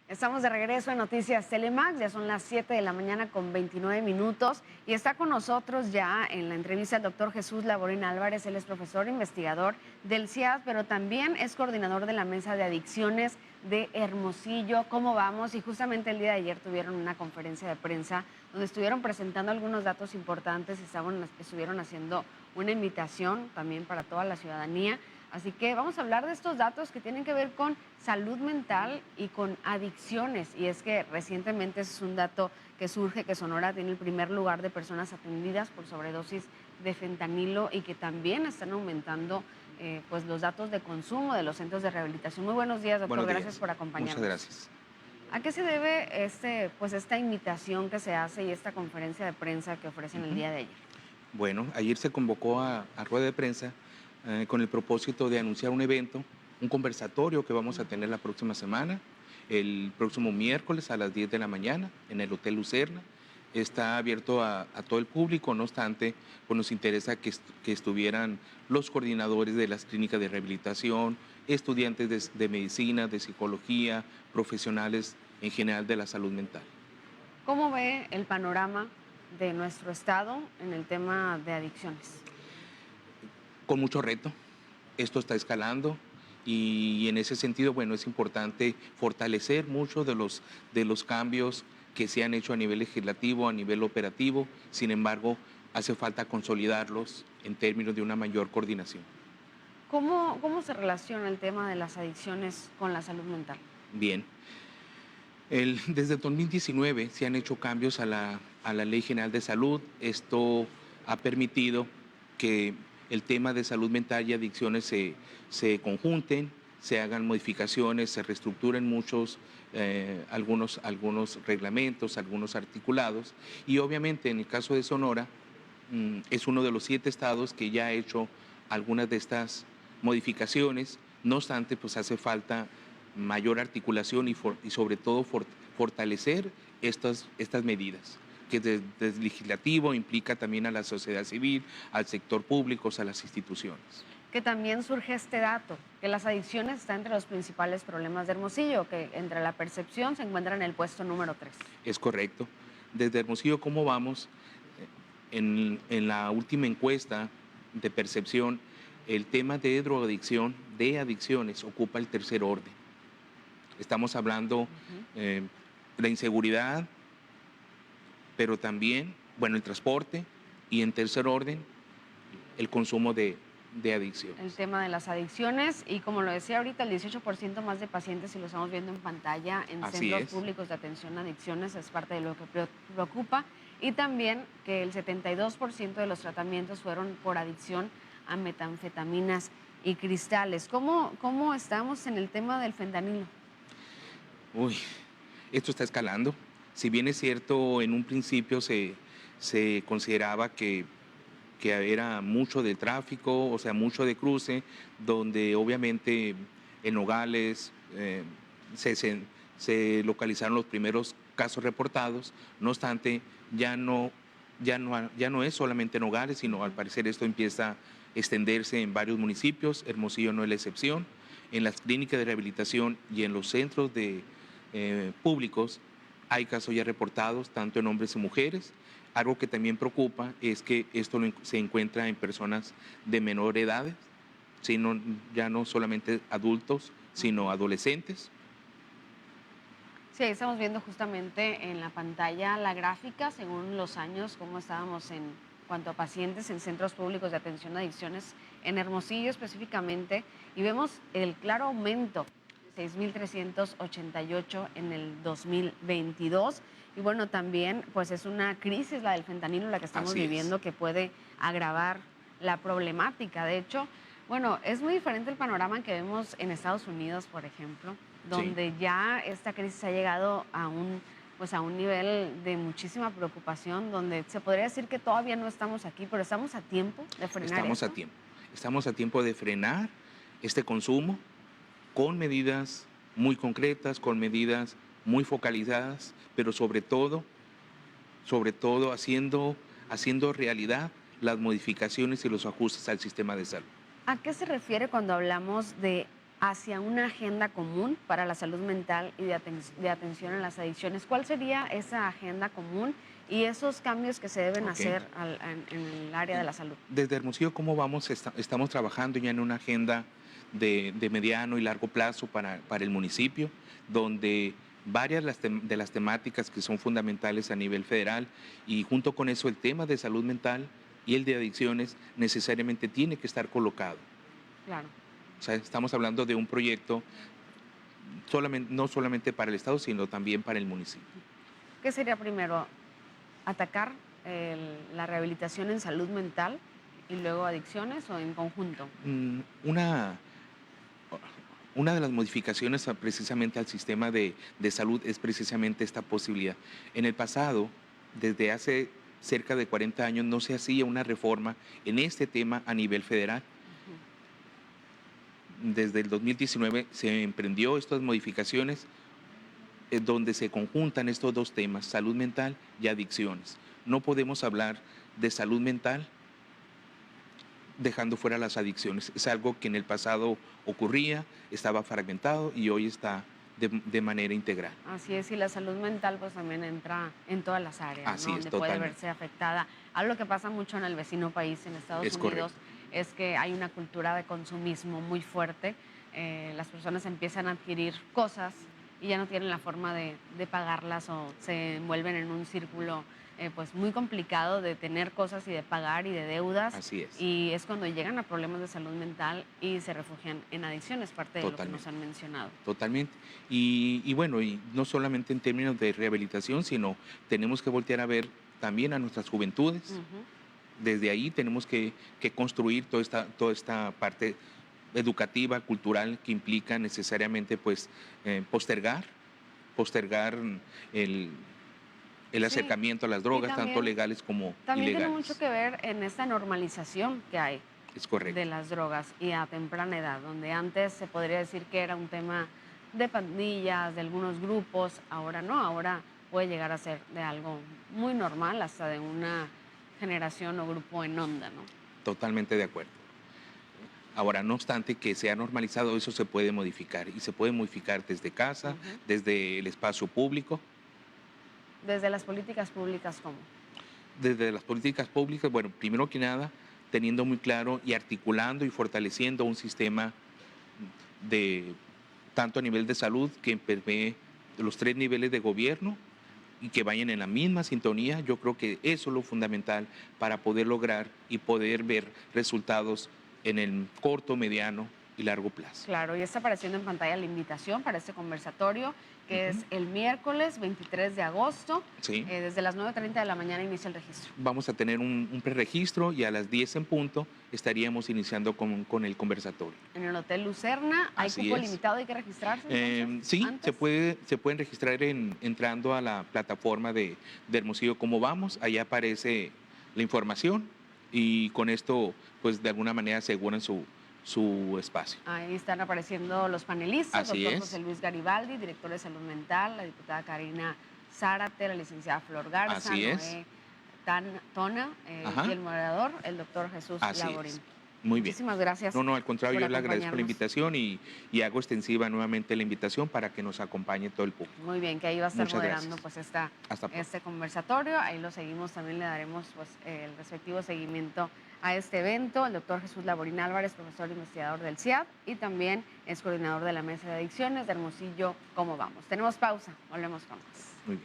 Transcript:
Estamos de regreso en Noticias Telemax, ya son las 7 de la mañana con 29 minutos y está con nosotros ya en la entrevista el doctor Jesús Laborín Álvarez. Él es profesor investigador del CIAD, pero también es coordinador de la Mesa de Adicciones de Hermosillo. ¿Cómo vamos? Y justamente el día de ayer tuvieron una conferencia de prensa donde estuvieron presentando algunos datos importantes y estuvieron haciendo una invitación también para toda la ciudadanía. Así que vamos a hablar de estos datos que tienen que ver con salud mental y con adicciones. Y es que recientemente ese es un dato que surge, que Sonora tiene el primer lugar de personas atendidas por sobredosis de fentanilo y que también están aumentando pues los datos de consumo de los centros de rehabilitación. Muy buenos días, doctor. Buenos Gracias días. por acompañarnos. Muchas gracias. ¿A qué se debe pues esta invitación que se hace y esta conferencia de prensa que ofrecen el Ujú. día de ayer? Bueno, ayer se convocó a rueda de prensa con el propósito de anunciar un evento, un conversatorio que vamos a tener la próxima semana, el próximo miércoles a las 10 de la mañana en el Hotel Lucerna. Está abierto a todo el público, no obstante, pues nos interesa que estuvieran los coordinadores de las clínicas de rehabilitación, estudiantes de medicina, de psicología, profesionales en general de la salud mental. ¿Cómo ve el panorama de nuestro estado en el tema de adicciones? Con mucho reto. Esto está escalando y en ese sentido, bueno, es importante fortalecer muchos de los cambios que se han hecho a nivel legislativo, a nivel operativo. Sin embargo, hace falta consolidarlos en términos de una mayor coordinación. ¿Cómo se relaciona el tema de las adicciones con la salud mental? Bien, desde 2019 se han hecho cambios a la Ley General de Salud. Esto ha permitido que el tema de salud mental y adicciones se conjunten, se hagan modificaciones, se reestructuren algunos reglamentos, algunos articulados. Y obviamente en el caso de Sonora, es uno de los 7 estados que ya ha hecho algunas de estas modificaciones. No obstante, pues hace falta mayor articulación y sobre todo fortalecer estas medidas, que desde el legislativo implica también a la sociedad civil, al sector público, a las instituciones. Que también surge este dato, que las adicciones están entre los principales problemas de Hermosillo, que entre la percepción se encuentra en el puesto número 3. Es correcto. Desde Hermosillo, ¿cómo vamos? En la última encuesta de percepción, el tema de drogadicción, de adicciones, ocupa el tercer orden. Estamos hablando de la inseguridad, pero también, bueno, el transporte y en tercer orden, el consumo de El adicciones. tema de las adicciones y como lo decía ahorita, el 18% más de pacientes, y lo estamos viendo en pantalla, en Así centros es, públicos de atención a adicciones, es parte de lo que preocupa. Y también que el 72% de los tratamientos fueron por adicción a metanfetaminas y cristales. ¿Cómo estamos en el tema del fentanilo? uy, esto está escalando. Si bien es cierto, en un principio se consideraba que era mucho de tráfico, o sea, mucho de cruce, donde obviamente en Nogales se, se- se localizaron los primeros casos reportados. No obstante, ya no es solamente Nogales, sino al parecer esto empieza a extenderse en varios municipios. Hermosillo no es la excepción. En las clínicas de rehabilitación y en los centros públicos hay casos ya reportados, tanto en hombres y mujeres. Algo que también preocupa es que se encuentra en personas de menor edad, ya no solamente adultos, sino adolescentes. Sí, ahí estamos viendo justamente en la pantalla la gráfica según los años, cómo estábamos en cuanto a pacientes en centros públicos de atención a adicciones en Hermosillo específicamente, y vemos el claro aumento, 6.388 en el 2022. Y bueno, también pues es una crisis la del fentanilo la que estamos Así es. viviendo que puede agravar la problemática. De hecho, bueno, es muy diferente el panorama que vemos en Estados Unidos, por ejemplo, Sí, donde ya esta crisis ha llegado a pues a un nivel de muchísima preocupación, donde se podría decir que todavía no estamos aquí, pero estamos a tiempo de frenar estamos a esto. tiempo. Estamos a tiempo de frenar este consumo con medidas muy concretas, con medidas muy focalizadas, pero sobre todo haciendo realidad las modificaciones y los ajustes al sistema de salud. ¿A qué se refiere cuando hablamos de hacia una agenda común para la salud mental y de atención a las adicciones. ¿Cuál sería esa agenda común y esos cambios que se deben Ok. hacer en el área de la salud? Desde Hermosillo, ¿cómo vamos? Estamos trabajando ya en una agenda de mediano y largo plazo para el municipio, donde varias de las temáticas que son fundamentales a nivel federal y junto con eso el tema de salud mental y el de adicciones necesariamente tiene que estar colocado. Claro. O sea, estamos hablando de un proyecto no solamente para el Estado, sino también para el municipio. ¿Qué sería primero? ¿Atacar la rehabilitación en salud mental y luego adicciones o en conjunto? Mm, Una, una de las modificaciones precisamente al sistema de salud es precisamente esta posibilidad. En el pasado, desde hace cerca de 40 años, no se hacía una reforma en este tema a nivel federal. Ujú. Desde el 2019 se emprendió estas modificaciones donde se conjuntan estos dos temas, salud mental y adicciones. No podemos hablar de salud mental dejando fuera las adicciones. Es algo que en el pasado ocurría, estaba fragmentado y hoy está de manera integral. Así es, y la salud mental pues también entra en todas las áreas, ¿no? Así es, Donde puede totalmente. verse afectada. Algo que pasa mucho en el vecino país, en Estados Es Unidos, correcto. es que hay una cultura de consumismo muy fuerte. Las personas empiezan a adquirir cosas y ya no tienen la forma de pagarlas o se envuelven en un círculo pues muy complicado de tener cosas y de pagar y de deudas. Así es, Y es cuando llegan a problemas de salud mental y se refugian en adicciones, parte de lo que nos totalmente. han mencionado. Totalmente. Y bueno, y no solamente en términos de rehabilitación, sino tenemos que voltear a ver también a nuestras juventudes. Ujú. Desde ahí tenemos que construir toda esta parte educativa, cultural, que implica necesariamente pues postergar el, el Sí, acercamiento a las y drogas, tanto legales como también tiene mucho ilegales. que ver en esta normalización que hay Es de correcto. las drogas y a temprana edad, donde antes se podría decir que era un tema de pandillas, de algunos grupos, ahora no, ahora puede llegar a ser de algo muy normal, hasta de una generación o grupo en onda, ¿no? Totalmente de acuerdo. Ahora, no obstante que se ha normalizado, eso se puede modificar y se puede modificar desde casa, Ujú. desde el espacio público, Desde las políticas públicas, ¿cómo? desde las políticas públicas, bueno, primero que nada, teniendo muy claro y articulando y fortaleciendo un sistema de tanto a nivel de salud que permee los tres niveles de gobierno y que vayan en la misma sintonía. Yo creo que eso es lo fundamental para poder lograr y poder ver resultados en el corto, mediano y largo plazo. Claro, y está apareciendo en pantalla la invitación para este conversatorio, que Ujú. es el miércoles 23 de agosto, Sí, desde las 9:30 de la mañana inicia el registro. vamos a tener un preregistro y a las 10 en punto estaríamos iniciando con el conversatorio. En el Hotel Lucerna, ¿hay Así cupo es. limitado? ¿Hay que registrarse entonces Sí, antes? se pueden registrar entrando a la plataforma de Hermosillo Cómo Vamos. Ahí aparece la información y con esto, pues de alguna manera aseguran su espacio. Ahí están apareciendo los panelistas, Así doctor José es, Luis Garibaldi, director de Salud Mental, la diputada Karina Zárate, la licenciada Flor Garza, así es. Noé Tona, y Ajá, el moderador, el doctor Jesús así Laborín. es. Muy bien. Muchísimas gracias No, no, al contrario, por yo le agradezco la acompañarnos. invitación y hago extensiva nuevamente la invitación para que nos acompañe todo el público. Muy bien, que ahí va a estar Muchas moderando gracias. pues Hasta pronto. este conversatorio. Ahí lo seguimos, también le daremos pues el respectivo seguimiento a este evento. El doctor Jesús Laborín Álvarez, profesor investigador del CIAP y también es coordinador de la Mesa de Adicciones de Hermosillo. ¿Cómo vamos? Tenemos pausa, volvemos con más. Muy bien.